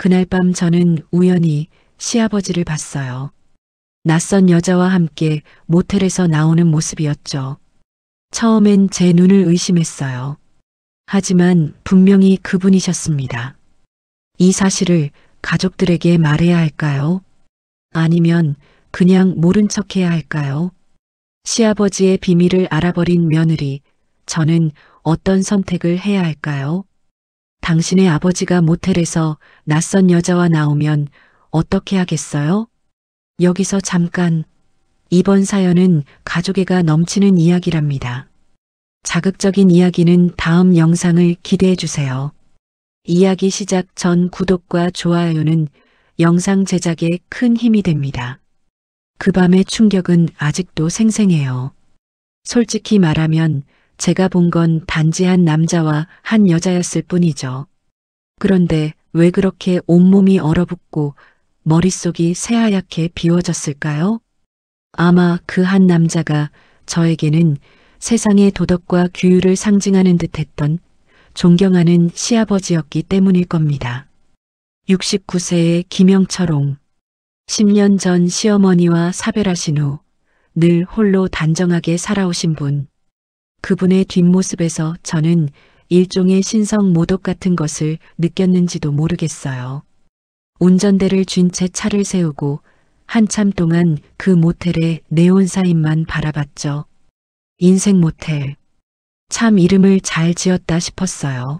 그날 밤 저는 우연히 시아버지를 봤어요. 낯선 여자와 함께 모텔에서 나오는 모습이었죠. 처음엔 제 눈을 의심했어요. 하지만 분명히 그분이셨습니다. 이 사실을 가족들에게 말해야 할까요? 아니면 그냥 모른 척해야 할까요? 시아버지의 비밀을 알아버린 며느리, 저는 어떤 선택을 해야 할까요? 당신의 아버지가 모텔에서 낯선 여자와 나오면 어떻게 하겠어요? 여기서 잠깐. 이번 사연은 가족애가 넘치는 이야기랍니다. 자극적인 이야기는 다음 영상을 기대해 주세요. 이야기 시작 전 구독과 좋아요는 영상 제작에 큰 힘이 됩니다. 그 밤의 충격은 아직도 생생해요. 솔직히 말하면 제가 본 건 단지 한 남자와 한 여자였을 뿐이죠. 그런데 왜 그렇게 온몸이 얼어붙고 머릿속이 새하얗게 비워졌을까요? 아마 그 한 남자가 저에게는 세상의 도덕과 규율을 상징하는 듯했던 존경하는 시아버지였기 때문일 겁니다. 69세의 김영철옹. 10년 전 시어머니와 사별하신 후 늘 홀로 단정하게 살아오신 분. 그분의 뒷모습에서 저는 일종의 신성 모독 같은 것을 느꼈는지도 모르겠어요. 운전대를 쥔 채 차를 세우고 한참 동안 그 모텔의 네온사인만 바라봤죠. 인생 모텔. 참 이름을 잘 지었다 싶었어요.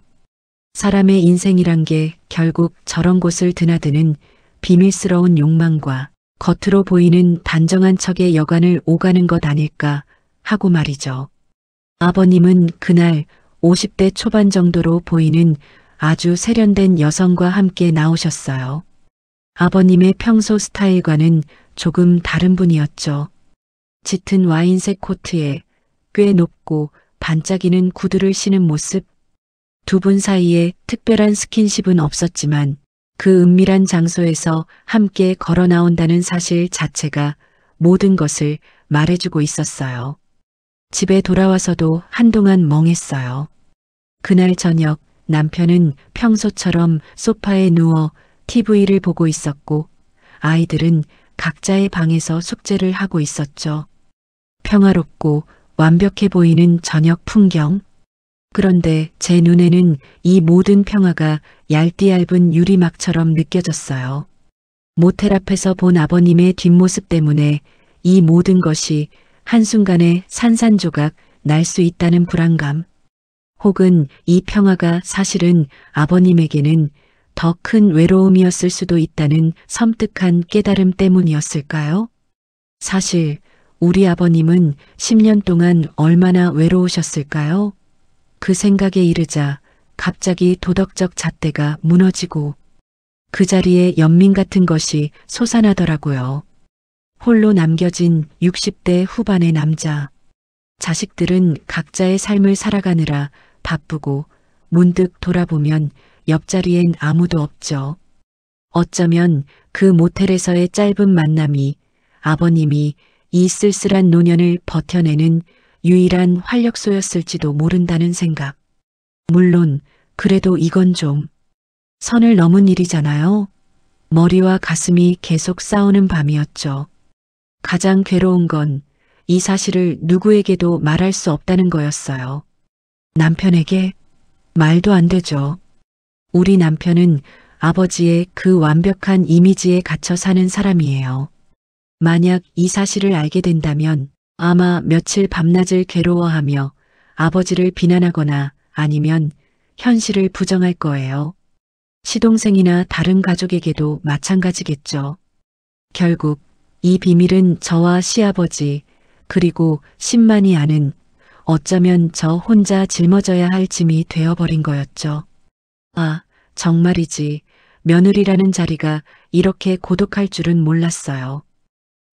사람의 인생이란 게 결국 저런 곳을 드나드는 비밀스러운 욕망과 겉으로 보이는 단정한 척의 여간을 오가는 것 아닐까 하고 말이죠. 아버님은 그날 50대 초반 정도로 보이는 아주 세련된 여성과 함께 나오셨어요. 아버님의 평소 스타일과는 조금 다른 분이었죠. 짙은 와인색 코트에 꽤 높고 반짝이는 구두를 신은 모습. 두 분 사이에 특별한 스킨십은 없었지만 그 은밀한 장소에서 함께 걸어 나온다는 사실 자체가 모든 것을 말해주고 있었어요. 집에 돌아와서도 한동안 멍했어요. 그날 저녁 남편은 평소처럼 소파에 누워 TV를 보고 있었고 아이들은 각자의 방에서 숙제를 하고 있었죠. 평화롭고 완벽해 보이는 저녁 풍경. 그런데 제 눈에는 이 모든 평화가 얇디얇은 유리막처럼 느껴졌어요. 모텔 앞에서 본 아버님의 뒷모습 때문에 이 모든 것이 한순간에 산산조각 날 수 있다는 불안감. 혹은 이 평화가 사실은 아버님에게는 더 큰 외로움이었을 수도 있다는 섬뜩한 깨달음 때문이었을까요? 사실 우리 아버님은 10년 동안 얼마나 외로우셨을까요? 그 생각에 이르자 갑자기 도덕적 잣대가 무너지고 그 자리에 연민 같은 것이 솟아나더라고요. 홀로 남겨진 60대 후반의 남자. 자식들은 각자의 삶을 살아가느라 바쁘고 문득 돌아보면 옆자리엔 아무도 없죠. 어쩌면 그 모텔에서의 짧은 만남이 아버님이 이 쓸쓸한 노년을 버텨내는 유일한 활력소였을지도 모른다는 생각. 물론 그래도 이건 좀 선을 넘은 일이잖아요. 머리와 가슴이 계속 싸우는 밤이었죠. 가장 괴로운 건 이 사실을 누구에게도 말할 수 없다는 거였어요. 남편에게? 말도 안 되죠. 우리 남편은 아버지의 그 완벽한 이미지에 갇혀 사는 사람이에요. 만약 이 사실을 알게 된다면 아마 며칠 밤낮을 괴로워하며 아버지를 비난하거나 아니면 현실을 부정할 거예요. 시동생이나 다른 가족에게도 마찬가지겠죠. 결국 이 비밀은 저와 시아버지 그리고 10만이 아는 어쩌면 저 혼자 짊어져야 할 짐이 되어버린 거였죠. 아, 정말이지 며느리라는 자리가 이렇게 고독할 줄은 몰랐어요.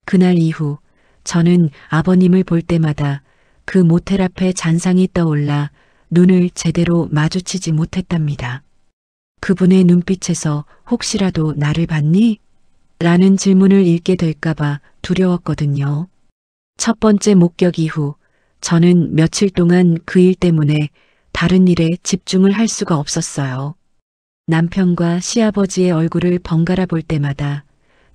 그날 이후 저는 아버님을 볼 때마다 그 모텔 앞에 잔상이 떠올라 눈을 제대로 마주치지 못했답니다. 그분의 눈빛에서 혹시라도 나를 봤니? 라는 질문을 읽게 될까봐 두려웠거든요. 첫 번째 목격 이후 저는 며칠 동안 그 일 때문에 다른 일에 집중을 할 수가 없었어요. 남편과 시아버지의 얼굴을 번갈아 볼 때마다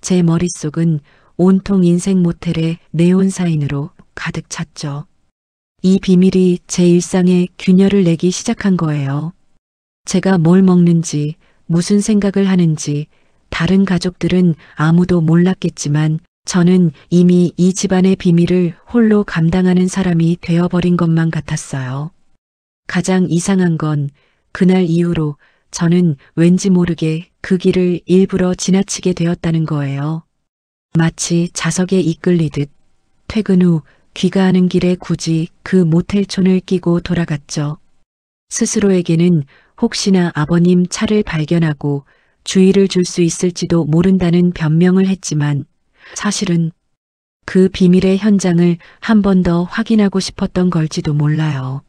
제 머릿속은 온통 인생 모텔의 네온 사인으로 가득 찼죠. 이 비밀이 제 일상에 균열을 내기 시작한 거예요. 제가 뭘 먹는지, 무슨 생각을 하는지 다른 가족들은 아무도 몰랐겠지만 저는 이미 이 집안의 비밀을 홀로 감당하는 사람이 되어버린 것만 같았어요. 가장 이상한 건 그날 이후로 저는 왠지 모르게 그 길을 일부러 지나치게 되었다는 거예요. 마치 자석에 이끌리듯 퇴근 후 귀가하는 길에 굳이 그 모텔촌을 끼고 돌아갔죠. 스스로에게는 혹시나 아버님 차를 발견하고 주의를 줄 수 있을지도 모른다는 변명을 했지만 사실은 그 비밀의 현장을 한 번 더 확인하고 싶었던 걸지도 몰라요.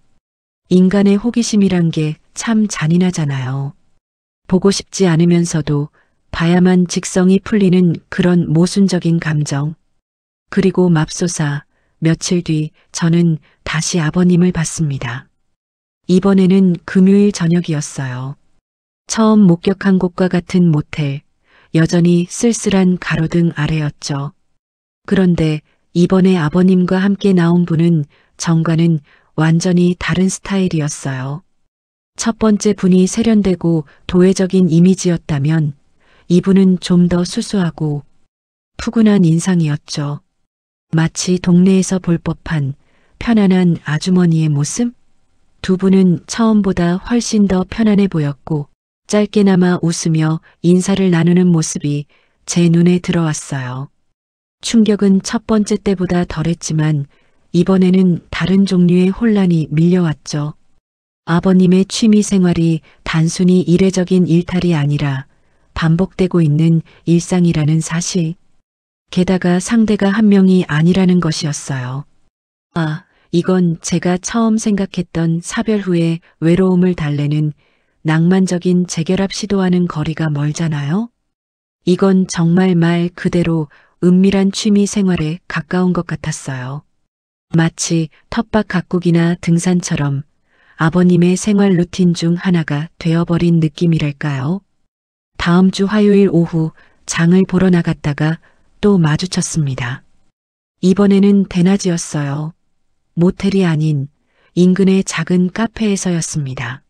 인간의 호기심이란 게 참 잔인하잖아요. 보고 싶지 않으면서도 봐야만 직성이 풀리는 그런 모순적인 감정. 그리고 맙소사 며칠 뒤 저는 다시 아버님을 봤습니다. 이번에는 금요일 저녁이었어요. 처음 목격한 곳과 같은 모텔, 여전히 쓸쓸한 가로등 아래였죠. 그런데 이번에 아버님과 함께 나온 분은 정과는 완전히 다른 스타일이었어요. 첫 번째 분이 세련되고 도회적인 이미지였다면 이분은 좀 더 수수하고 푸근한 인상이었죠. 마치 동네에서 볼 법한 편안한 아주머니의 모습? 두 분은 처음보다 훨씬 더 편안해 보였고 짧게나마 웃으며 인사를 나누는 모습이 제 눈에 들어왔어요. 충격은 첫 번째 때보다 덜했지만 이번에는 다른 종류의 혼란이 밀려왔죠. 아버님의 취미 생활이 단순히 이례적인 일탈이 아니라 반복되고 있는 일상이라는 사실. 게다가 상대가 한 명이 아니라는 것이었어요. 아, 이건 제가 처음 생각했던 사별 후의 외로움을 달래는 낭만적인 재결합 시도와는 거리가 멀잖아요? 이건 정말 말 그대로 은밀한 취미 생활에 가까운 것 같았어요. 마치 텃밭 가꾸기나 등산처럼 아버님의 생활 루틴 중 하나가 되어버린 느낌이랄까요? 다음 주 화요일 오후 장을 보러 나갔다가 또 마주쳤습니다. 이번에는 대낮이었어요. 모텔이 아닌 인근의 작은 카페에서였습니다.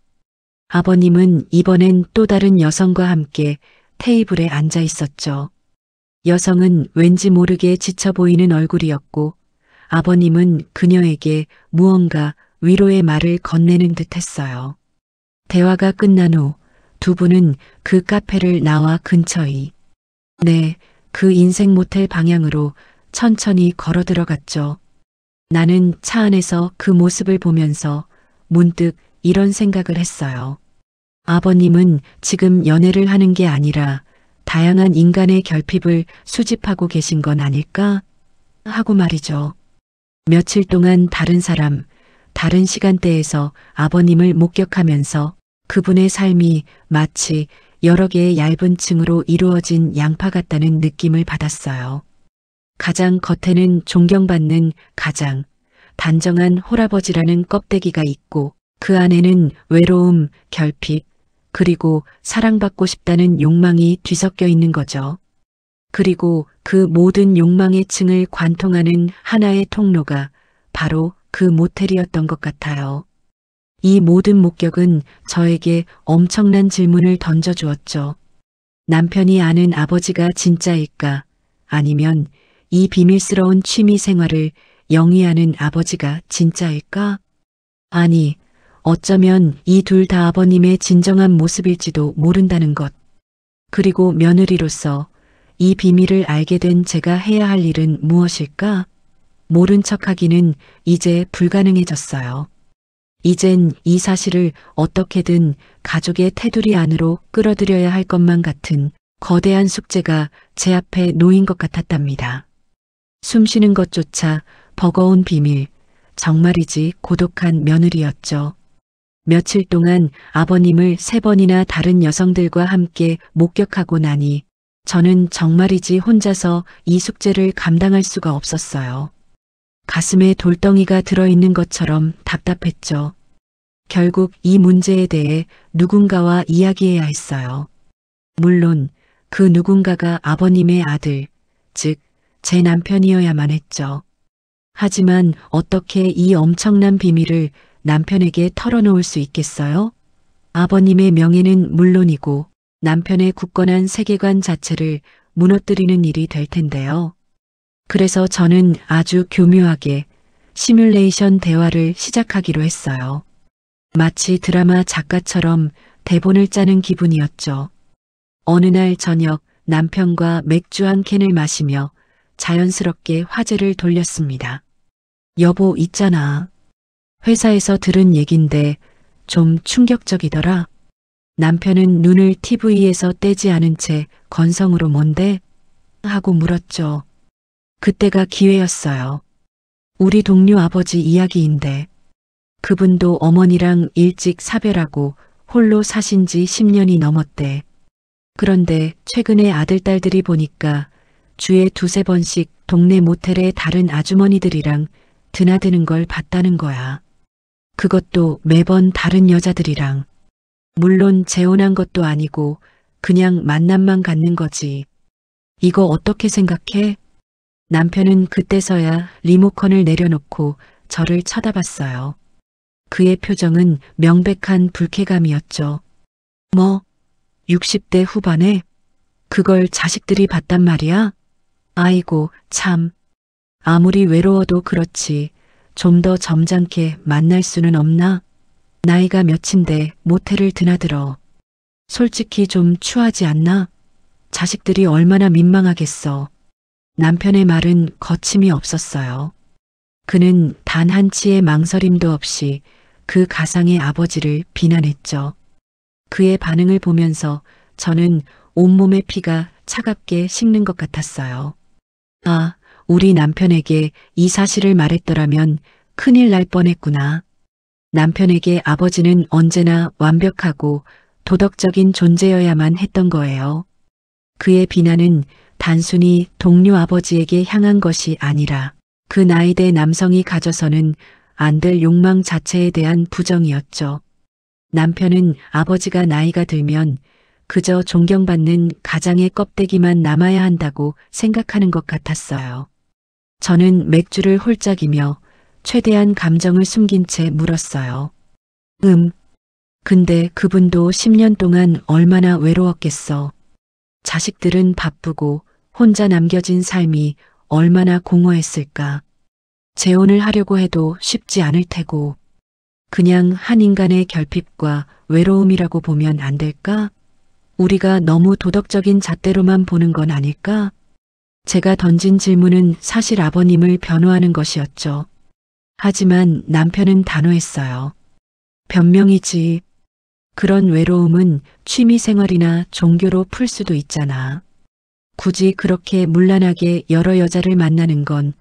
아버님은 이번엔 또 다른 여성과 함께 테이블에 앉아 있었죠. 여성은 왠지 모르게 지쳐 보이는 얼굴이었고 아버님은 그녀에게 무언가 위로의 말을 건네는 듯 했어요. 대화가 끝난 후 두 분은 그 카페를 나와 근처의 그 인생 모텔 방향으로 천천히 걸어 들어갔죠. 나는 차 안에서 그 모습을 보면서 문득 이런 생각을 했어요. 아버님은 지금 연애를 하는 게 아니라 다양한 인간의 결핍을 수집하고 계신 건 아닐까? 하고 말이죠. 며칠 동안 다른 사람, 다른 시간대에서 아버님을 목격하면서 그분의 삶이 마치 여러 개의 얇은 층으로 이루어진 양파 같다는 느낌을 받았어요. 가장 겉에는 존경받는 가장, 단정한 홀아버지라는 껍데기가 있고 그 안에는 외로움, 결핍, 그리고 사랑받고 싶다는 욕망이 뒤섞여 있는 거죠. 그리고 그 모든 욕망의 층을 관통하는 하나의 통로가 바로 그 모텔이었던 것 같아요. 이 모든 목격은 저에게 엄청난 질문을 던져주었죠. 남편이 아는 아버지가 진짜일까? 아니면 이 비밀스러운 취미 생활을 영위하는 아버지가 진짜일까? 아니, 어쩌면 이 둘 다 아버님의 진정한 모습일지도 모른다는 것. 그리고 며느리로서 이 비밀을 알게 된 제가 해야 할 일은 무엇일까? 모른 척하기는 이제 불가능해졌어요. 이젠 이 사실을 어떻게든 가족의 테두리 안으로 끌어들여야 할 것만 같은 거대한 숙제가 제 앞에 놓인 것 같았답니다. 숨쉬는 것조차 버거운 비밀, 정말이지 고독한 며느리였죠. 며칠 동안 아버님을 3번이나 다른 여성들과 함께 목격하고 나니 저는 정말이지 혼자서 이 숙제를 감당할 수가 없었어요. 가슴에 돌덩이가 들어있는 것처럼 답답했죠. 결국 이 문제에 대해 누군가와 이야기해야 했어요. 물론 그 누군가가 아버님의 아들, 즉, 제 남편이어야만 했죠. 하지만 어떻게 이 엄청난 비밀을 남편에게 털어놓을 수 있겠어요? 아버님의 명예는 물론이고 남편의 굳건한 세계관 자체를 무너뜨리는 일이 될 텐데요. 그래서 저는 아주 교묘하게 시뮬레이션 대화를 시작하기로 했어요. 마치 드라마 작가처럼 대본을 짜는 기분이었죠. 어느 날 저녁 남편과 맥주 한 캔을 마시며 자연스럽게 화제를 돌렸습니다. 여보, 있잖아. 회사에서 들은 얘긴데 좀 충격적이더라. 남편은 눈을 TV에서 떼지 않은 채 건성으로 뭔데? 하고 물었죠. 그때가 기회였어요. 우리 동료 아버지 이야기인데 그분도 어머니랑 일찍 사별하고 홀로 사신 지 10년이 넘었대. 그런데 최근에 아들딸들이 보니까 주에 두세 번씩 동네 모텔에 다른 아주머니들이랑 드나드는 걸 봤다는 거야. 그것도 매번 다른 여자들이랑. 물론 재혼한 것도 아니고 그냥 만남만 갖는 거지. 이거 어떻게 생각해? 남편은 그때서야 리모컨을 내려놓고 저를 쳐다봤어요. 그의 표정은 명백한 불쾌감이었죠. 뭐, 60대 후반에? 그걸 자식들이 봤단 말이야? 아이고, 참. 아무리 외로워도 그렇지. 좀 더 점잖게 만날 수는 없나? 나이가 몇인데 모텔을 드나들어. 솔직히 좀 추하지 않나? 자식들이 얼마나 민망하겠어. 남편의 말은 거침이 없었어요. 그는 단 한치의 망설임도 없이 그 가상의 아버지를 비난했죠. 그의 반응을 보면서 저는 온몸의 피가 차갑게 식는 것 같았어요. 아, 우리 남편에게 이 사실을 말했더라면 큰일 날 뻔했구나. 남편에게 아버지는 언제나 완벽하고 도덕적인 존재여야만 했던 거예요. 그의 비난은 단순히 동료 아버지에게 향한 것이 아니라 그 나이대 남성이 가져서는 안 될 욕망 자체에 대한 부정이었죠. 남편은 아버지가 나이가 들면 그저 존경받는 가장의 껍데기만 남아야 한다고 생각하는 것 같았어요. 저는 맥주를 홀짝이며 최대한 감정을 숨긴 채 물었어요. 근데 그분도 10년 동안 얼마나 외로웠겠어. 자식들은 바쁘고 혼자 남겨진 삶이 얼마나 공허했을까. 재혼을 하려고 해도 쉽지 않을 테고. 그냥 한 인간의 결핍과 외로움이라고 보면 안 될까? 우리가 너무 도덕적인 잣대로만 보는 건 아닐까? 제가 던진 질문은 사실 아버님을 변호하는 것이었죠. 하지만 남편은 단호했어요. 변명이지. 그런 외로움은 취미생활이나 종교로 풀 수도 있잖아. 굳이 그렇게 문란하게 여러 여자를 만나는 건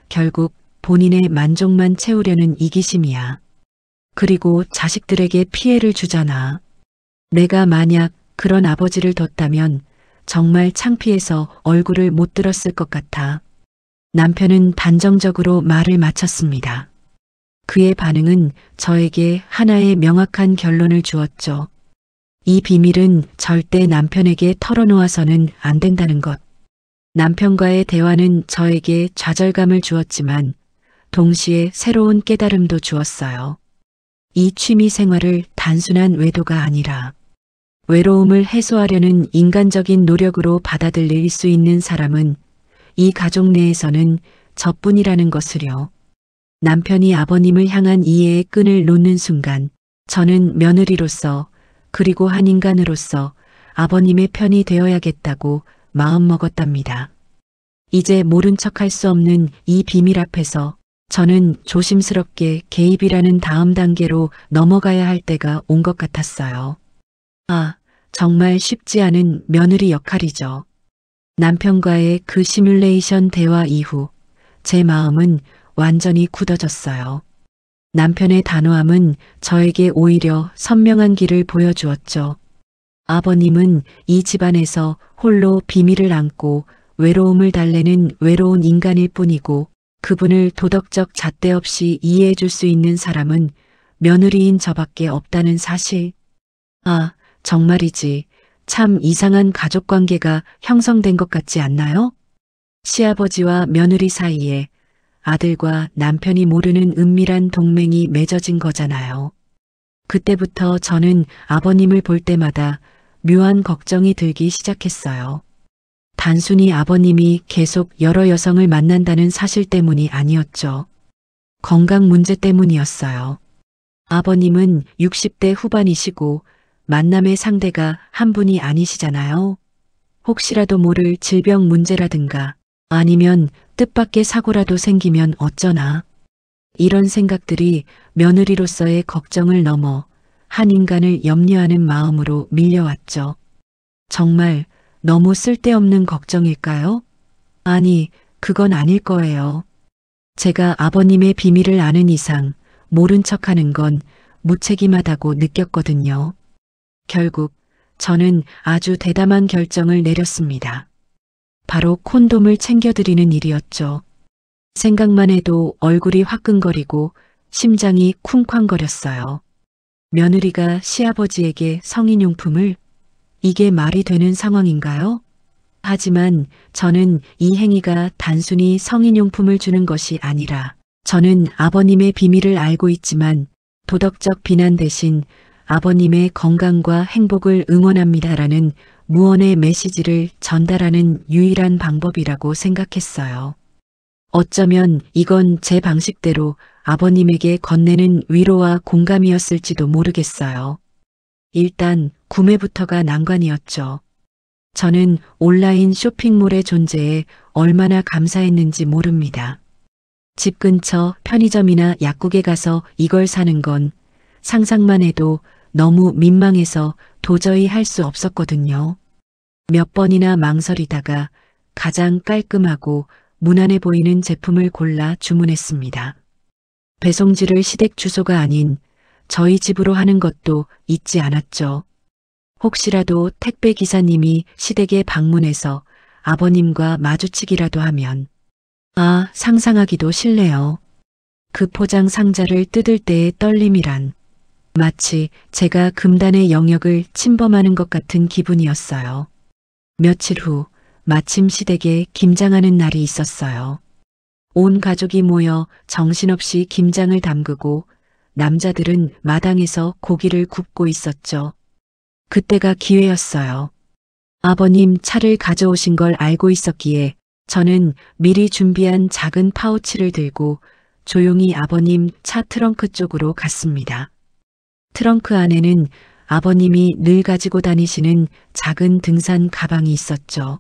결국 본인의 만족만 채우려는 이기심이야. 그리고 자식들에게 피해를 주잖아. 내가 만약 그런 아버지를 뒀다면 정말 창피해서 얼굴을 못 들었을 것 같아. 남편은 단정적으로 말을 마쳤습니다. 그의 반응은 저에게 하나의 명확한 결론을 주었죠. 이 비밀은 절대 남편에게 털어놓아서는 안 된다는 것. 남편과의 대화는 저에게 좌절감을 주었지만 동시에 새로운 깨달음도 주었어요. 이 취미 생활을 단순한 외도가 아니라 외로움을 해소하려는 인간적인 노력으로 받아들일 수 있는 사람은 이 가족 내에서는 저뿐이라는 것을요. 남편이 아버님을 향한 이해의 끈을 놓는 순간 저는 며느리로서 그리고 한 인간으로서 아버님의 편이 되어야겠다고 마음먹었답니다. 이제 모른 척할 수 없는 이 비밀 앞에서 저는 조심스럽게 개입이라는 다음 단계로 넘어가야 할 때가 온 것 같았어요. 아, 정말 쉽지 않은 며느리 역할이죠. 남편과의 그 시뮬레이션 대화 이후 제 마음은 완전히 굳어졌어요. 남편의 단호함은 저에게 오히려 선명한 길을 보여주었죠. 아버님은 이 집안에서 홀로 비밀을 안고 외로움을 달래는 외로운 인간일 뿐이고 그분을 도덕적 잣대 없이 이해해 줄 수 있는 사람은 며느리인 저밖에 없다는 사실. 아, 정말이지. 참 이상한 가족관계가 형성된 것 같지 않나요? 시아버지와 며느리 사이에 아들과 남편이 모르는 은밀한 동맹이 맺어진 거잖아요. 그때부터 저는 아버님을 볼 때마다 묘한 걱정이 들기 시작했어요. 단순히 아버님이 계속 여러 여성을 만난다는 사실 때문이 아니었죠. 건강 문제 때문이었어요. 아버님은 60대 후반이시고 만남의 상대가 한 분이 아니시잖아요. 혹시라도 모를 질병 문제라든가 아니면 뜻밖의 사고라도 생기면 어쩌나. 이런 생각들이 며느리로서의 걱정을 넘어 한 인간을 염려하는 마음으로 밀려왔죠. 정말 너무 쓸데없는 걱정일까요? 아니, 그건 아닐 거예요. 제가 아버님의 비밀을 아는 이상 모른 척하는 건 무책임하다고 느꼈거든요. 결국 저는 아주 대담한 결정을 내렸습니다. 바로 콘돔을 챙겨드리는 일이었죠. 생각만 해도 얼굴이 화끈거리고 심장이 쿵쾅거렸어요. 며느리가 시아버지에게 성인용품을? 이게 말이 되는 상황인가요? 하지만 저는 이 행위가 단순히 성인용품을 주는 것이 아니라 저는 아버님의 비밀을 알고 있지만 도덕적 비난 대신 아버님의 건강과 행복을 응원합니다라는 무언의 메시지를 전달하는 유일한 방법이라고 생각했어요. 어쩌면 이건 제 방식대로 아버님에게 건네는 위로와 공감이었을지도 모르겠어요. 일단 구매부터가 난관이었죠. 저는 온라인 쇼핑몰의 존재에 얼마나 감사했는지 모릅니다. 집 근처 편의점이나 약국에 가서 이걸 사는 건 상상만 해도 너무 민망해서 도저히 할 수 없었거든요. 몇 번이나 망설이다가 가장 깔끔하고 무난해 보이는 제품을 골라 주문했습니다. 배송지를 시댁 주소가 아닌 저희 집으로 하는 것도 잊지 않았죠. 혹시라도 택배 기사님이 시댁에 방문해서 아버님과 마주치기라도 하면 상상하기도 싫네요. 그 포장 상자를 뜯을 때의 떨림이란 마치 제가 금단의 영역을 침범하는 것 같은 기분이었어요. 며칠 후 마침 시댁에 김장하는 날이 있었어요. 온 가족이 모여 정신없이 김장을 담그고 남자들은 마당에서 고기를 굽고 있었죠. 그때가 기회였어요. 아버님 차를 가져오신 걸 알고 있었기에 저는 미리 준비한 작은 파우치를 들고 조용히 아버님 차 트렁크 쪽으로 갔습니다. 트렁크 안에는 아버님이 늘 가지고 다니시는 작은 등산 가방이 있었죠.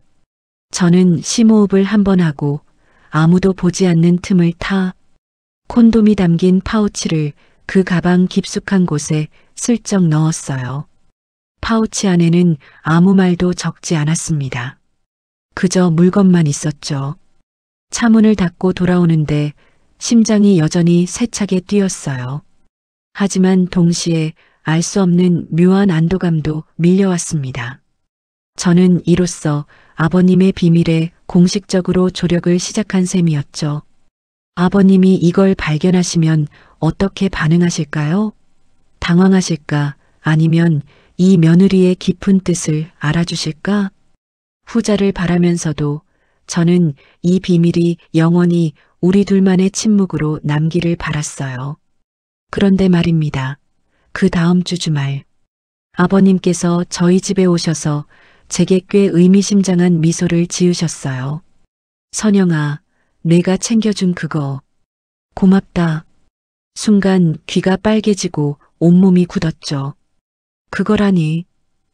저는 심호흡을 한번 하고 아무도 보지 않는 틈을 타 콘돔이 담긴 파우치를 그 가방 깊숙한 곳에 슬쩍 넣었어요. 파우치 안에는 아무 말도 적지 않았습니다. 그저 물건만 있었죠. 차문을 닫고 돌아오는데 심장이 여전히 세차게 뛰었어요. 하지만 동시에 알 수 없는 묘한 안도감도 밀려왔습니다. 저는 이로써 아버님의 비밀에 공식적으로 조력을 시작한 셈이었죠. 아버님이 이걸 발견하시면 어떻게 반응하실까요? 당황하실까? 아니면 이 며느리의 깊은 뜻을 알아주실까? 후자를 바라면서도 저는 이 비밀이 영원히 우리 둘만의 침묵으로 남기를 바랐어요. 그런데 말입니다. 그 다음 주 주말 아버님께서 저희 집에 오셔서 제게 꽤 의미심장한 미소를 지으셨어요. 선영아, 내가 챙겨준 그거 고맙다. 순간 귀가 빨개지고 온몸이 굳었죠. 그거라니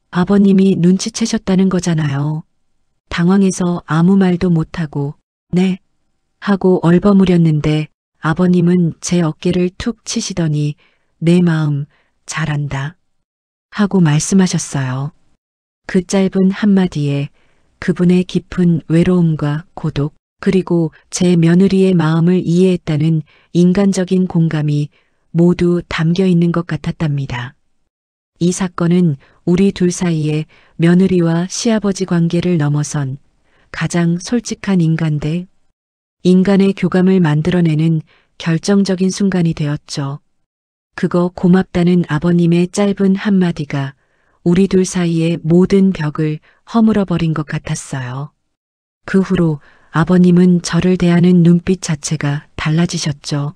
아버님이 눈치채셨다는 거잖아요. 당황해서 아무 말도 못하고 네 하고 얼버무렸는데 아버님은 제 어깨를 툭 치시더니 내 마음 잘 안다 하고 말씀하셨어요. 그 짧은 한마디에 그분의 깊은 외로움과 고독 그리고 제 며느리의 마음을 이해했다는 인간적인 공감이 모두 담겨 있는 것 같았답니다. 이 사건은 우리 둘 사이에 며느리와 시아버지 관계를 넘어선 가장 솔직한 인간 대 인간의 교감을 만들어내는 결정적인 순간이 되었죠. 그거 고맙다는 아버님의 짧은 한마디가 우리 둘 사이의 모든 벽을 허물어버린 것 같았어요. 그 후로 아버님은 저를 대하는 눈빛 자체가 달라지셨죠.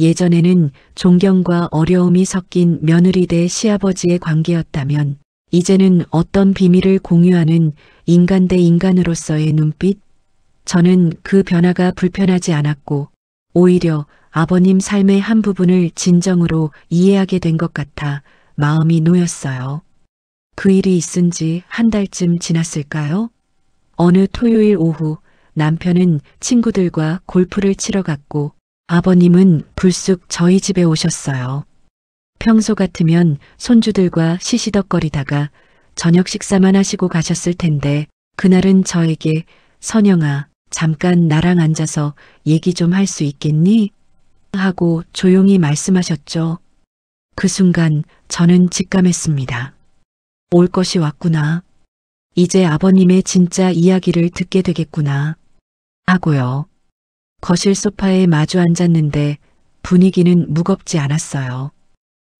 예전에는 존경과 어려움이 섞인 며느리 대 시아버지의 관계였다면 이제는 어떤 비밀을 공유하는 인간 대 인간으로서의 눈빛? 저는 그 변화가 불편하지 않았고 오히려 아버님 삶의 한 부분을 진정으로 이해하게 된 것 같아 마음이 놓였어요. 그 일이 있은 지 한 달쯤 지났을까요? 어느 토요일 오후 남편은 친구들과 골프를 치러 갔고 아버님은 불쑥 저희 집에 오셨어요. 평소 같으면 손주들과 시시덕거리다가 저녁 식사만 하시고 가셨을 텐데 그날은 저에게 선영아, 잠깐 나랑 앉아서 얘기 좀 할 수 있겠니? 하고 조용히 말씀하셨죠. 그 순간 저는 직감했습니다. 올 것이 왔구나. 이제 아버님의 진짜 이야기를 듣게 되겠구나. 하고요. 거실 소파에 마주 앉았는데 분위기는 무겁지 않았어요.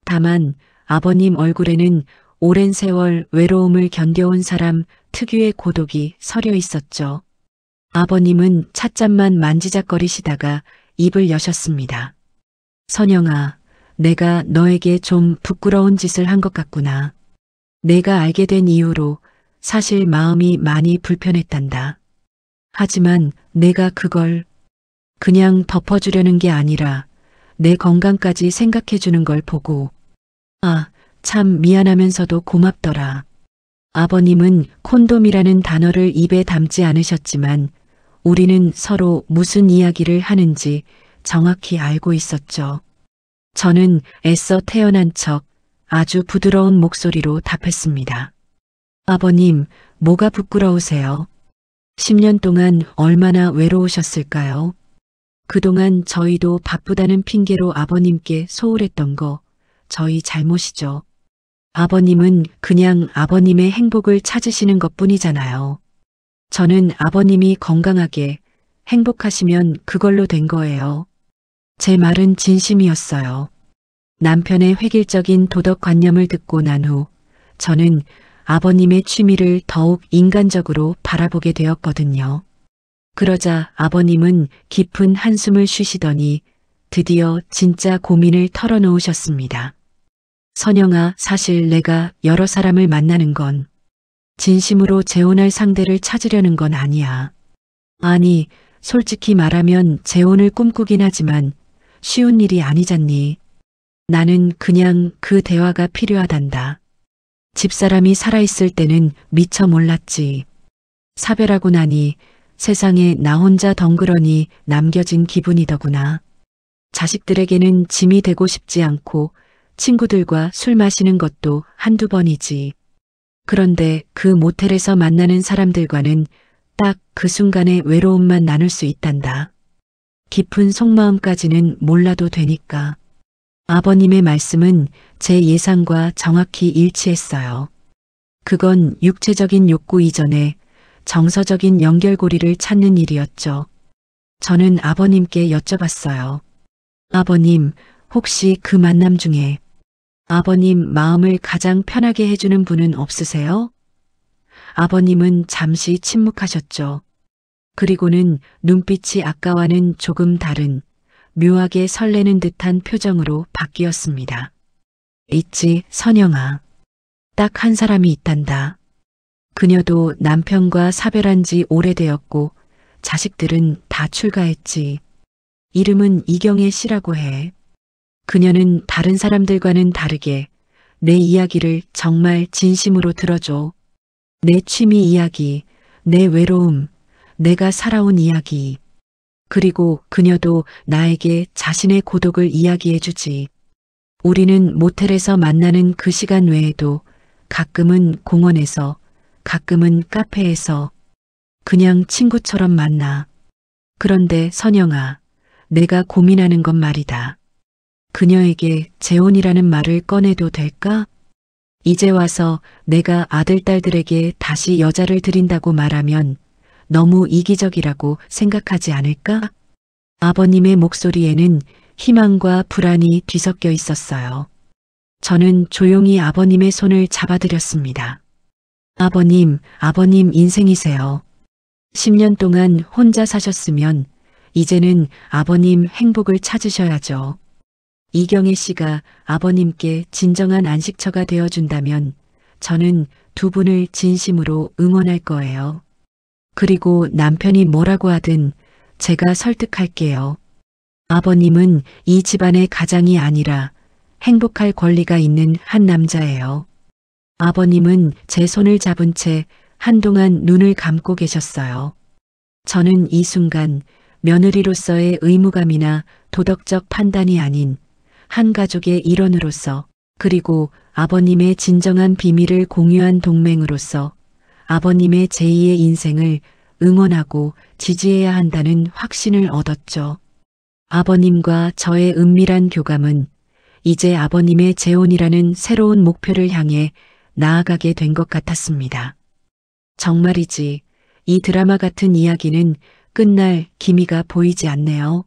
다만 아버님 얼굴에는 오랜 세월 외로움을 견뎌온 사람 특유의 고독이 서려 있었죠. 아버님은 찻잔만 만지작거리시다가 입을 여셨습니다. 선영아, 내가 너에게 좀 부끄러운 짓을 한 것 같구나. 내가 알게 된 이후로 사실 마음이 많이 불편했단다. 하지만 내가 그걸 그냥 덮어주려는 게 아니라 내 건강까지 생각해주는 걸 보고 참 미안하면서도 고맙더라. 아버님은 콘돔이라는 단어를 입에 담지 않으셨지만 우리는 서로 무슨 이야기를 하는지 정확히 알고 있었죠. 저는 애써 태어난 척 아주 부드러운 목소리로 답했습니다. 아버님, 뭐가 부끄러우세요? 10년 동안 얼마나 외로우셨을까요? 그동안 저희도 바쁘다는 핑계로 아버님께 소홀했던 거 저희 잘못이죠. 아버님은 그냥 아버님의 행복을 찾으시는 것뿐이잖아요. 저는 아버님이 건강하게 행복하시면 그걸로 된 거예요. 제 말은 진심이었어요. 남편의 획일적인 도덕관념을 듣고 난 후 저는 아버님의 취미를 더욱 인간적으로 바라보게 되었거든요. 그러자 아버님은 깊은 한숨을 쉬시더니 드디어 진짜 고민을 털어놓으셨습니다. 선영아, 사실 내가 여러 사람을 만나는 건 진심으로 재혼할 상대를 찾으려는 건 아니야. 아니, 솔직히 말하면 재혼을 꿈꾸긴 하지만 쉬운 일이 아니잖니. 나는 그냥 그 대화가 필요하단다. 집사람이 살아있을 때는 미처 몰랐지. 사별하고 나니 세상에 나 혼자 덩그러니 남겨진 기분이더구나. 자식들에게는 짐이 되고 싶지 않고 친구들과 술 마시는 것도 한두 번이지. 그런데 그 모텔에서 만나는 사람들과는 딱 그 순간의 외로움만 나눌 수 있단다. 깊은 속마음까지는 몰라도 되니까. 아버님의 말씀은 제 예상과 정확히 일치했어요. 그건 육체적인 욕구 이전에 정서적인 연결고리를 찾는 일이었죠. 저는 아버님께 여쭤봤어요. 아버님, 혹시 그 만남 중에 아버님 마음을 가장 편하게 해주는 분은 없으세요? 아버님은 잠시 침묵하셨죠. 그리고는 눈빛이 아까와는 조금 다른 묘하게 설레는 듯한 표정으로 바뀌었습니다. 있지, 선영아. 딱 한 사람이 있단다. 그녀도 남편과 사별한 지 오래되었고 자식들은 다 출가했지. 이름은 이경애 씨라고 해. 그녀는 다른 사람들과는 다르게 내 이야기를 정말 진심으로 들어줘. 내 취미 이야기, 내 외로움, 내가 살아온 이야기. 그리고 그녀도 나에게 자신의 고독을 이야기해주지. 우리는 모텔에서 만나는 그 시간 외에도 가끔은 공원에서, 가끔은 카페에서 그냥 친구처럼 만나. 그런데 선영아, 내가 고민하는 건 말이다. 그녀에게 재혼이라는 말을 꺼내도 될까? 이제 와서 내가 아들, 딸들에게 다시 여자를 드린다고 말하면 너무 이기적이라고 생각하지 않을까? 아버님의 목소리에는 희망과 불안이 뒤섞여 있었어요. 저는 조용히 아버님의 손을 잡아드렸습니다. 아버님 인생이세요. 10년 동안 혼자 사셨으면 이제는 아버님 행복을 찾으셔야죠. 이경애 씨가 아버님께 진정한 안식처가 되어준다면 저는 두 분을 진심으로 응원할 거예요. 그리고 남편이 뭐라고 하든 제가 설득할게요. 아버님은 이 집안의 가장이 아니라 행복할 권리가 있는 한 남자예요. 아버님은 제 손을 잡은 채 한동안 눈을 감고 계셨어요. 저는 이 순간 며느리로서의 의무감이나 도덕적 판단이 아닌 한 가족의 일원으로서 그리고 아버님의 진정한 비밀을 공유한 동맹으로서 아버님의 제2의 인생을 응원하고 지지해야 한다는 확신을 얻었죠. 아버님과 저의 은밀한 교감은 이제 아버님의 재혼이라는 새로운 목표를 향해 나아가게 된 것 같았습니다. 정말이지 이 드라마 같은 이야기는 끝날 기미가 보이지 않네요.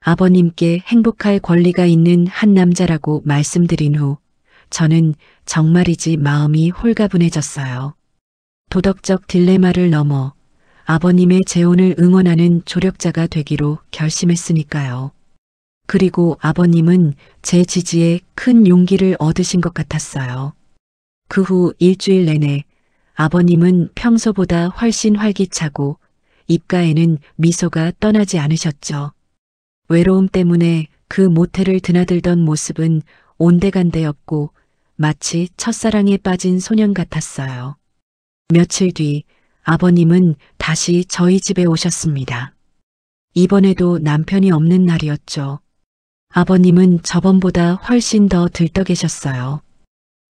아버님께 행복할 권리가 있는 한 남자라고 말씀드린 후 저는 정말이지 마음이 홀가분해졌어요. 도덕적 딜레마를 넘어 아버님의 재혼을 응원하는 조력자가 되기로 결심했으니까요. 그리고 아버님은 제 지지에 큰 용기를 얻으신 것 같았어요. 그 후 일주일 내내 아버님은 평소보다 훨씬 활기차고 입가에는 미소가 떠나지 않으셨죠. 외로움 때문에 그 모텔을 드나들던 모습은 온데간데였고 마치 첫사랑에 빠진 소년 같았어요. 며칠 뒤 아버님은 다시 저희 집에 오셨습니다. 이번에도 남편이 없는 날이었죠. 아버님은 저번보다 훨씬 더 들떠 계셨어요.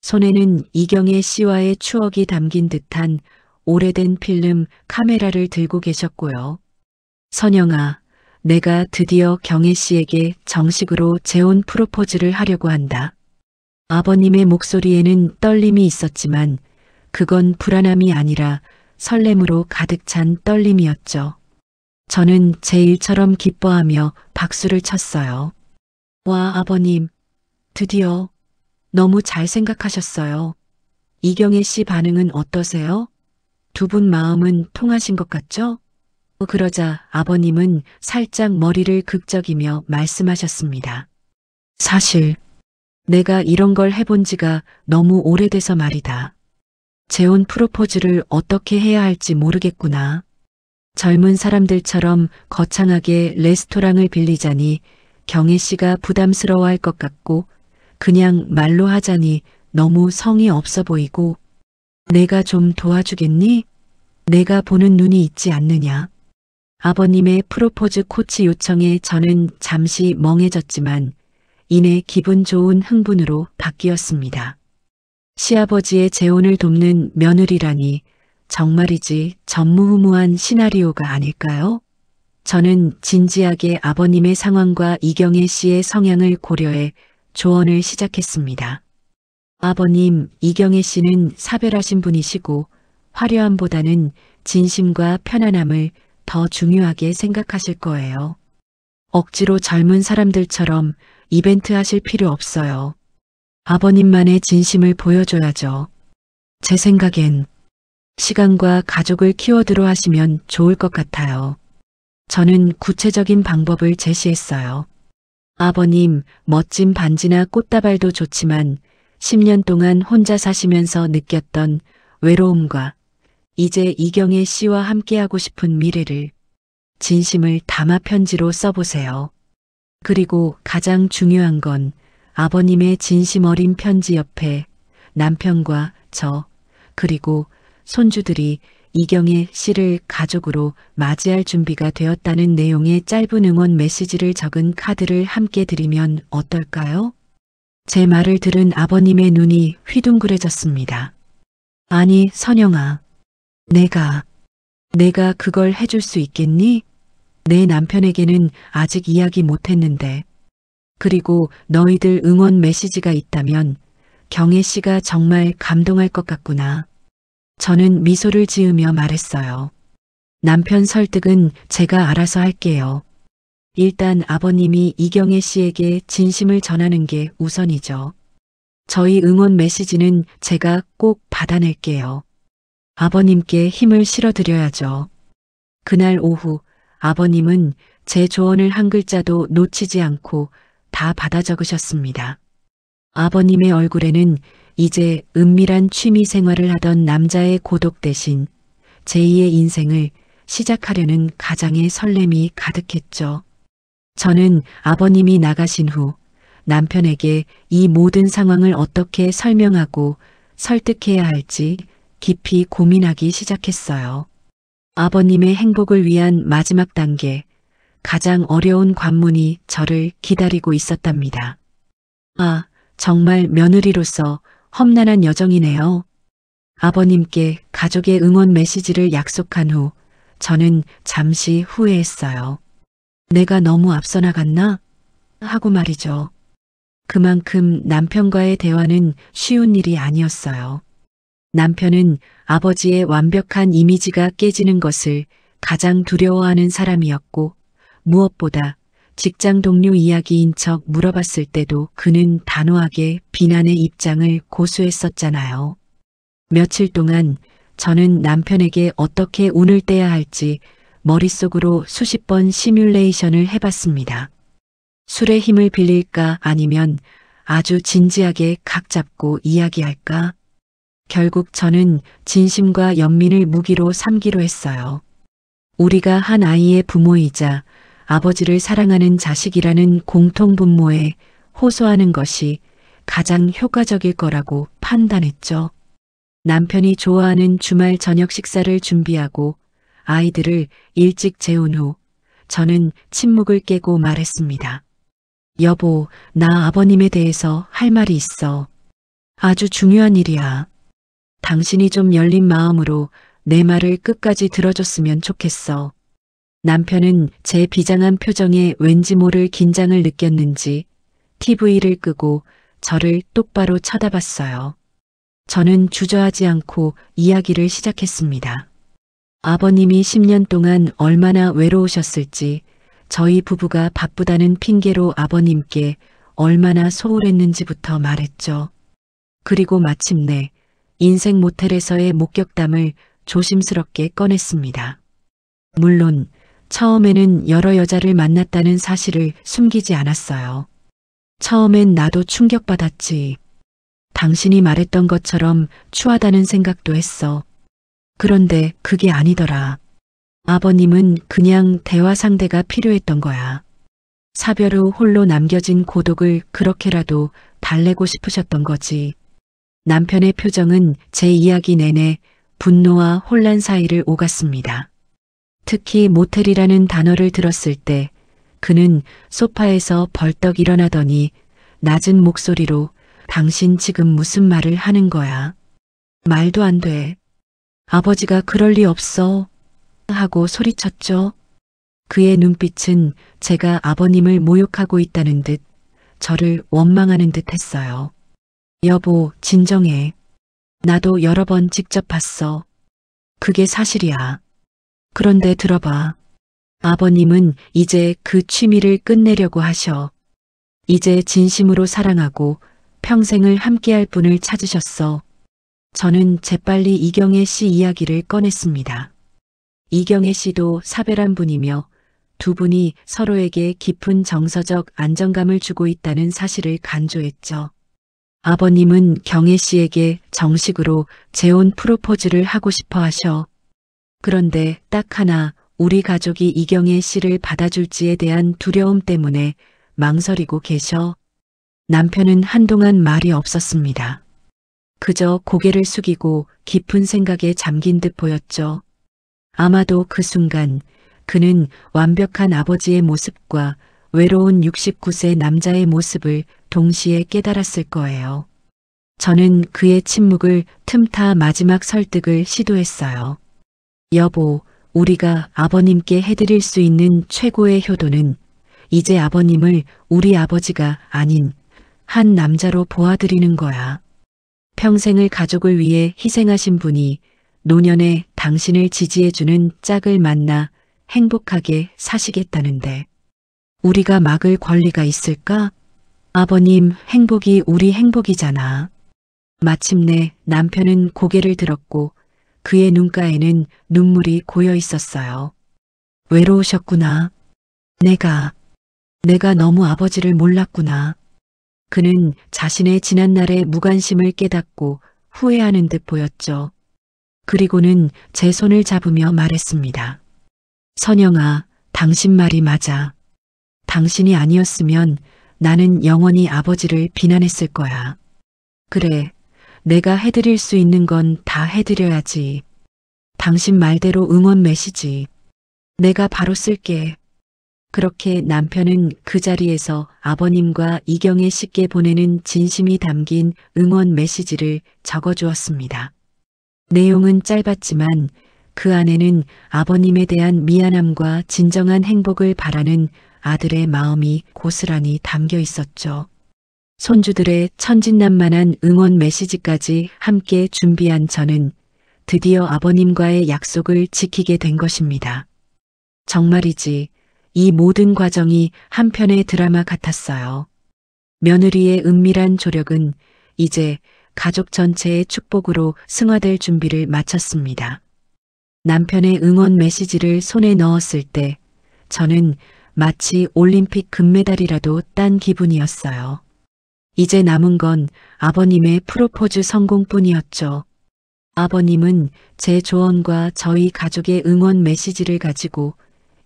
손에는 이경애 씨와의 추억이 담긴 듯한 오래된 필름 카메라를 들고 계셨고요. 선영아, 내가 드디어 경애 씨에게 정식으로 재혼 프로포즈를 하려고 한다. 아버님의 목소리에는 떨림이 있었지만 그건 불안함이 아니라 설렘으로 가득 찬 떨림이었죠. 저는 제 일처럼 기뻐하며 박수를 쳤어요. 와, 아버님, 드디어 너무 잘 생각하셨어요. 이경애 씨 반응은 어떠세요? 두 분 마음은 통하신 것 같죠? 그러자 아버님은 살짝 머리를 극적이며 말씀하셨습니다. 사실 내가 이런 걸 해본 지가 너무 오래돼서 말이다. 재혼 프로포즈를 어떻게 해야 할지 모르겠구나. 젊은 사람들처럼 거창하게 레스토랑을 빌리자니 경애 씨가 부담스러워할 것 같고 그냥 말로 하자니 너무 성의 없어 보이고 내가 좀 도와주겠니? 내가 보는 눈이 있지 않느냐. 아버님의 프로포즈 코치 요청에 저는 잠시 멍해졌지만 이내 기분 좋은 흥분으로 바뀌었습니다. 시아버지의 재혼을 돕는 며느리라니 정말이지 전무후무한 시나리오가 아닐까요? 저는 진지하게 아버님의 상황과 이경애 씨의 성향을 고려해 조언을 시작했습니다. 아버님, 이경애 씨는 사별하신 분이시고 화려함보다는 진심과 편안함을 더 중요하게 생각하실 거예요. 억지로 젊은 사람들처럼 이벤트 하실 필요 없어요. 아버님만의 진심을 보여줘야죠. 제 생각엔 시간과 가족을 키워드로 하시면 좋을 것 같아요. 저는 구체적인 방법을 제시했어요. 아버님, 멋진 반지나 꽃다발도 좋지만 10년 동안 혼자 사시면서 느꼈던 외로움과 이제 이경애 씨와 함께하고 싶은 미래를 진심을 담아 편지로 써보세요. 그리고 가장 중요한 건 아버님의 진심 어린 편지 옆에 남편과 저 그리고 손주들이 이경애 씨를 가족으로 맞이할 준비가 되었다는 내용의 짧은 응원 메시지를 적은 카드를 함께 드리면 어떨까요? 제 말을 들은 아버님의 눈이 휘둥그레졌습니다. 아니, 선영아. 내가 그걸 해줄 수 있겠니? 내 남편에게는 아직 이야기 못했는데. 그리고 너희들 응원 메시지가 있다면 경애 씨가 정말 감동할 것 같구나. 저는 미소를 지으며 말했어요. 남편 설득은 제가 알아서 할게요. 일단 아버님이 이경애 씨에게 진심을 전하는 게 우선이죠. 저희 응원 메시지는 제가 꼭 받아낼게요. 아버님께 힘을 실어드려야죠. 그날 오후 아버님은 제 조언을 한 글자도 놓치지 않고 다 받아 적으셨습니다. 아버님의 얼굴에는 이제 은밀한 취미 생활을 하던 남자의 고독 대신 제2의 인생을 시작하려는 가장의 설렘이 가득했죠. 저는 아버님이 나가신 후 남편에게 이 모든 상황을 어떻게 설명하고 설득해야 할지 깊이 고민하기 시작했어요. 아버님의 행복을 위한 마지막 단계, 가장 어려운 관문이 저를 기다리고 있었답니다. 아, 정말 며느리로서 험난한 여정이네요. 아버님께 가족의 응원 메시지를 약속한 후 저는 잠시 후회했어요. 내가 너무 앞서 나갔나? 하고 말이죠. 그만큼 남편과의 대화는 쉬운 일이 아니었어요. 남편은 아버지의 완벽한 이미지가 깨지는 것을 가장 두려워하는 사람이었고 무엇보다 직장 동료 이야기인 척 물어봤을 때도 그는 단호하게 비난의 입장을 고수했었잖아요. 며칠 동안 저는 남편에게 어떻게 운을 떼야 할지 머릿속으로 수십 번 시뮬레이션을 해봤습니다. 술의 힘을 빌릴까 아니면 아주 진지하게 각 잡고 이야기할까? 결국 저는 진심과 연민을 무기로 삼기로 했어요. 우리가 한 아이의 부모이자 아버지를 사랑하는 자식이라는 공통분모에 호소하는 것이 가장 효과적일 거라고 판단했죠. 남편이 좋아하는 주말 저녁 식사를 준비하고 아이들을 일찍 재운 후 저는 침묵을 깨고 말했습니다. 여보, 나 아버님에 대해서 할 말이 있어. 아주 중요한 일이야. 당신이 좀 열린 마음으로 내 말을 끝까지 들어줬으면 좋겠어. 남편은 제 비장한 표정에 왠지 모를 긴장을 느꼈는지 TV를 끄고 저를 똑바로 쳐다봤어요. 저는 주저하지 않고 이야기를 시작했습니다. 아버님이 10년 동안 얼마나 외로우셨을지, 저희 부부가 바쁘다는 핑계로 아버님께 얼마나 소홀했는지부터 말했죠. 그리고 마침내 인생 모텔에서의 목격담을 조심스럽게 꺼냈습니다. 물론 처음에는 여러 여자를 만났다는 사실을 숨기지 않았어요. 처음엔 나도 충격받았지. 당신이 말했던 것처럼 추하다는 생각도 했어. 그런데 그게 아니더라. 아버님은 그냥 대화 상대가 필요했던 거야. 사별 후 홀로 남겨진 고독을 그렇게라도 달래고 싶으셨던 거지. 남편의 표정은 제 이야기 내내 분노와 혼란 사이를 오갔습니다. 특히 모텔이라는 단어를 들었을 때 그는 소파에서 벌떡 일어나더니 낮은 목소리로 당신 지금 무슨 말을 하는 거야? 말도 안 돼. 아버지가 그럴 리 없어. 하고 소리쳤죠. 그의 눈빛은 제가 아버님을 모욕하고 있다는 듯 저를 원망하는 듯 했어요. 여보, 진정해. 나도 여러 번 직접 봤어. 그게 사실이야. 그런데 들어봐. 아버님은 이제 그 취미를 끝내려고 하셔. 이제 진심으로 사랑하고 평생을 함께할 분을 찾으셨어. 저는 재빨리 이경애 씨 이야기를 꺼냈습니다. 이경애 씨도 사별한 분이며 두 분이 서로에게 깊은 정서적 안정감을 주고 있다는 사실을 간조했죠. 아버님은 경애 씨에게 정식으로 재혼 프로포즈를 하고 싶어 하셔. 그런데 딱 하나 우리 가족이 이경애 씨를 받아줄지에 대한 두려움 때문에 망설이고 계셔. 남편은 한동안 말이 없었습니다. 그저 고개를 숙이고 깊은 생각에 잠긴 듯 보였죠. 아마도 그 순간 그는 완벽한 아버지의 모습과 외로운 69세 남자의 모습을 동시에 깨달았을 거예요. 저는 그의 침묵을 틈타 마지막 설득을 시도했어요. 여보, 우리가 아버님께 해드릴 수 있는 최고의 효도는 이제 아버님을 우리 아버지가 아닌 한 남자로 보아드리는 거야. 평생을 가족을 위해 희생하신 분이 노년에 당신을 지지해주는 짝을 만나 행복하게 사시겠다는데. 우리가 막을 권리가 있을까? 아버님, 행복이 우리 행복이잖아. 마침내 남편은 고개를 들었고 그의 눈가에는 눈물이 고여 있었어요. 외로우셨구나. 내가 너무 아버지를 몰랐구나. 그는 자신의 지난날의 무관심을 깨닫고 후회하는 듯 보였죠. 그리고는 제 손을 잡으며 말했습니다. 선영아, 당신 말이 맞아. 당신이 아니었으면 나는 영원히 아버지를 비난했을 거야. 그래, 내가 해드릴 수 있는 건 다 해드려야지. 당신 말대로 응원 메시지. 내가 바로 쓸게. 그렇게 남편은 그 자리에서 아버님과 이경애 씨께 보내는 진심이 담긴 응원 메시지를 적어주었습니다. 내용은 짧았지만 그 안에는 아버님에 대한 미안함과 진정한 행복을 바라는 아들의 마음이 고스란히 담겨 있었죠. 손주들의 천진난만한 응원 메시지까지 함께 준비한 저는 드디어 아버님과의 약속을 지키게 된 것입니다. 정말이지 이 모든 과정이 한편의 드라마 같았어요. 며느리의 은밀한 조력은 이제 가족 전체의 축복으로 승화될 준비를 마쳤습니다. 남편의 응원 메시지를 손에 넣었을 때 저는 마치 올림픽 금메달이라도 딴 기분이었어요. 이제 남은 건 아버님의 프로포즈 성공뿐이었죠. 아버님은 제 조언과 저희 가족의 응원 메시지를 가지고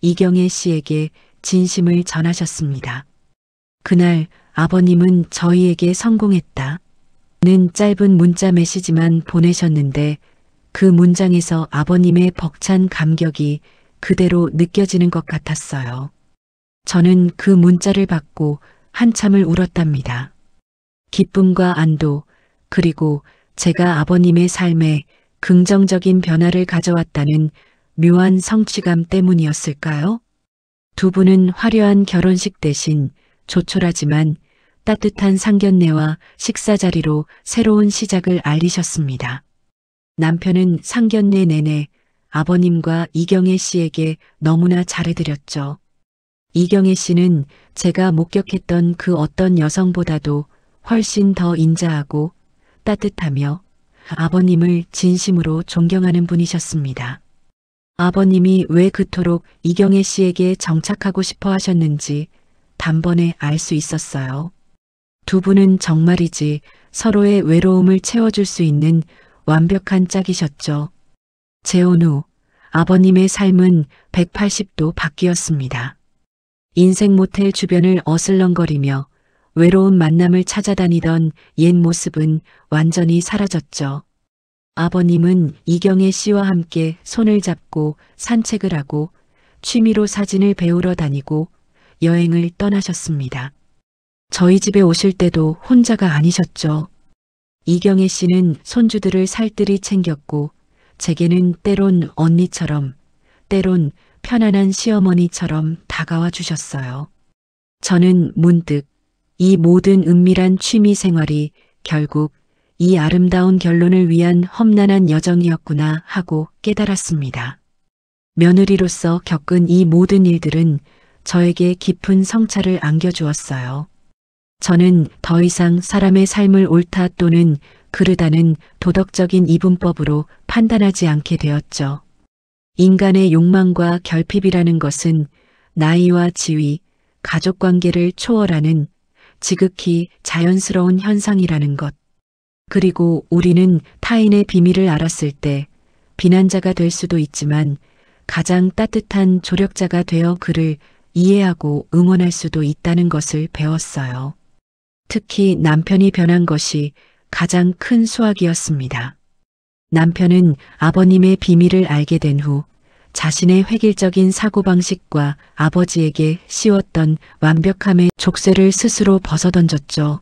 이경애 씨에게 진심을 전하셨습니다. 그날 아버님은 저희에게 성공했다. 는 짧은 문자 메시지만 보내셨는데 그 문장에서 아버님의 벅찬 감격이 그대로 느껴지는 것 같았어요. 저는 그 문자를 받고 한참을 울었답니다. 기쁨과 안도, 그리고 제가 아버님의 삶에 긍정적인 변화를 가져왔다는 묘한 성취감 때문이었을까요? 두 분은 화려한 결혼식 대신 조촐하지만 따뜻한 상견례와 식사 자리로 새로운 시작을 알리셨습니다. 남편은 상견례 내내 아버님과 이경애 씨에게 너무나 잘해드렸죠. 이경애 씨는 제가 목격했던 그 어떤 여성보다도 훨씬 더 인자하고 따뜻하며 아버님을 진심으로 존경하는 분이셨습니다. 아버님이 왜 그토록 이경애 씨에게 정착하고 싶어 하셨는지 단번에 알 수 있었어요. 두 분은 정말이지 서로의 외로움을 채워줄 수 있는 완벽한 짝이셨죠. 재혼 후 아버님의 삶은 180도 바뀌었습니다. 인생 모텔 주변을 어슬렁거리며 외로운 만남을 찾아다니던 옛 모습은 완전히 사라졌죠. 아버님은 이경애 씨와 함께 손을 잡고 산책을 하고 취미로 사진을 배우러 다니고 여행을 떠나셨습니다. 저희 집에 오실 때도 혼자가 아니셨죠. 이경애 씨는 손주들을 살뜰히 챙겼고 제게는 때론 언니처럼, 때론 편안한 시어머니처럼 다가와 주셨어요. 저는 문득 이 모든 은밀한 취미 생활이 결국 이 아름다운 결론을 위한 험난한 여정이었구나 하고 깨달았습니다. 며느리로서 겪은 이 모든 일들은 저에게 깊은 성찰을 안겨주었어요. 저는 더 이상 사람의 삶을 옳다 또는 그르다는 도덕적인 이분법으로 판단하지 않게 되었죠. 인간의 욕망과 결핍이라는 것은 나이와 지위, 가족관계를 초월하는 지극히 자연스러운 현상이라는 것. 그리고 우리는 타인의 비밀을 알았을 때 비난자가 될 수도 있지만 가장 따뜻한 조력자가 되어 그를 이해하고 응원할 수도 있다는 것을 배웠어요. 특히 남편이 변한 것이 가장 큰 수확이었습니다. 남편은 아버님의 비밀을 알게 된 후 자신의 획일적인 사고방식과 아버지에게 씌웠던 완벽함의 족쇄를 스스로 벗어던졌죠.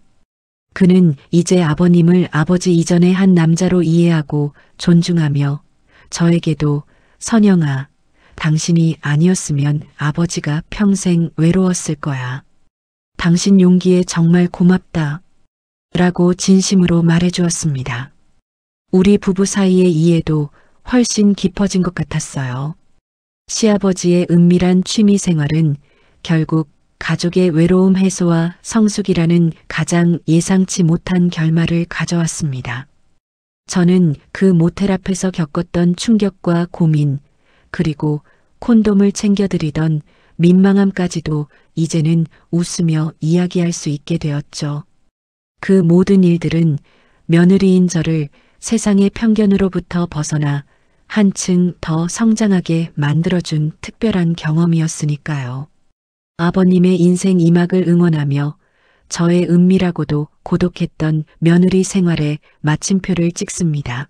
그는 이제 아버님을 아버지 이전의 한 남자로 이해하고 존중하며 저에게도 선영아, 당신이 아니었으면 아버지가 평생 외로웠을 거야. 당신 용기에 정말 고맙다. 라고 진심으로 말해주었습니다. 우리 부부 사이의 이해도 훨씬 깊어진 것 같았어요. 시아버지의 은밀한 취미 생활은 결국 가족의 외로움 해소와 성숙이라는 가장 예상치 못한 결말을 가져왔습니다. 저는 그 모텔 앞에서 겪었던 충격과 고민, 그리고 콘돔을 챙겨드리던 민망함까지도 이제는 웃으며 이야기할 수 있게 되었죠. 그 모든 일들은 며느리인 저를 세상의 편견으로부터 벗어나 한층 더 성장하게 만들어준 특별한 경험이었으니까요. 아버님의 인생 이막을 응원하며 저의 은밀하고도 고독했던 며느리 생활에 마침표를 찍습니다.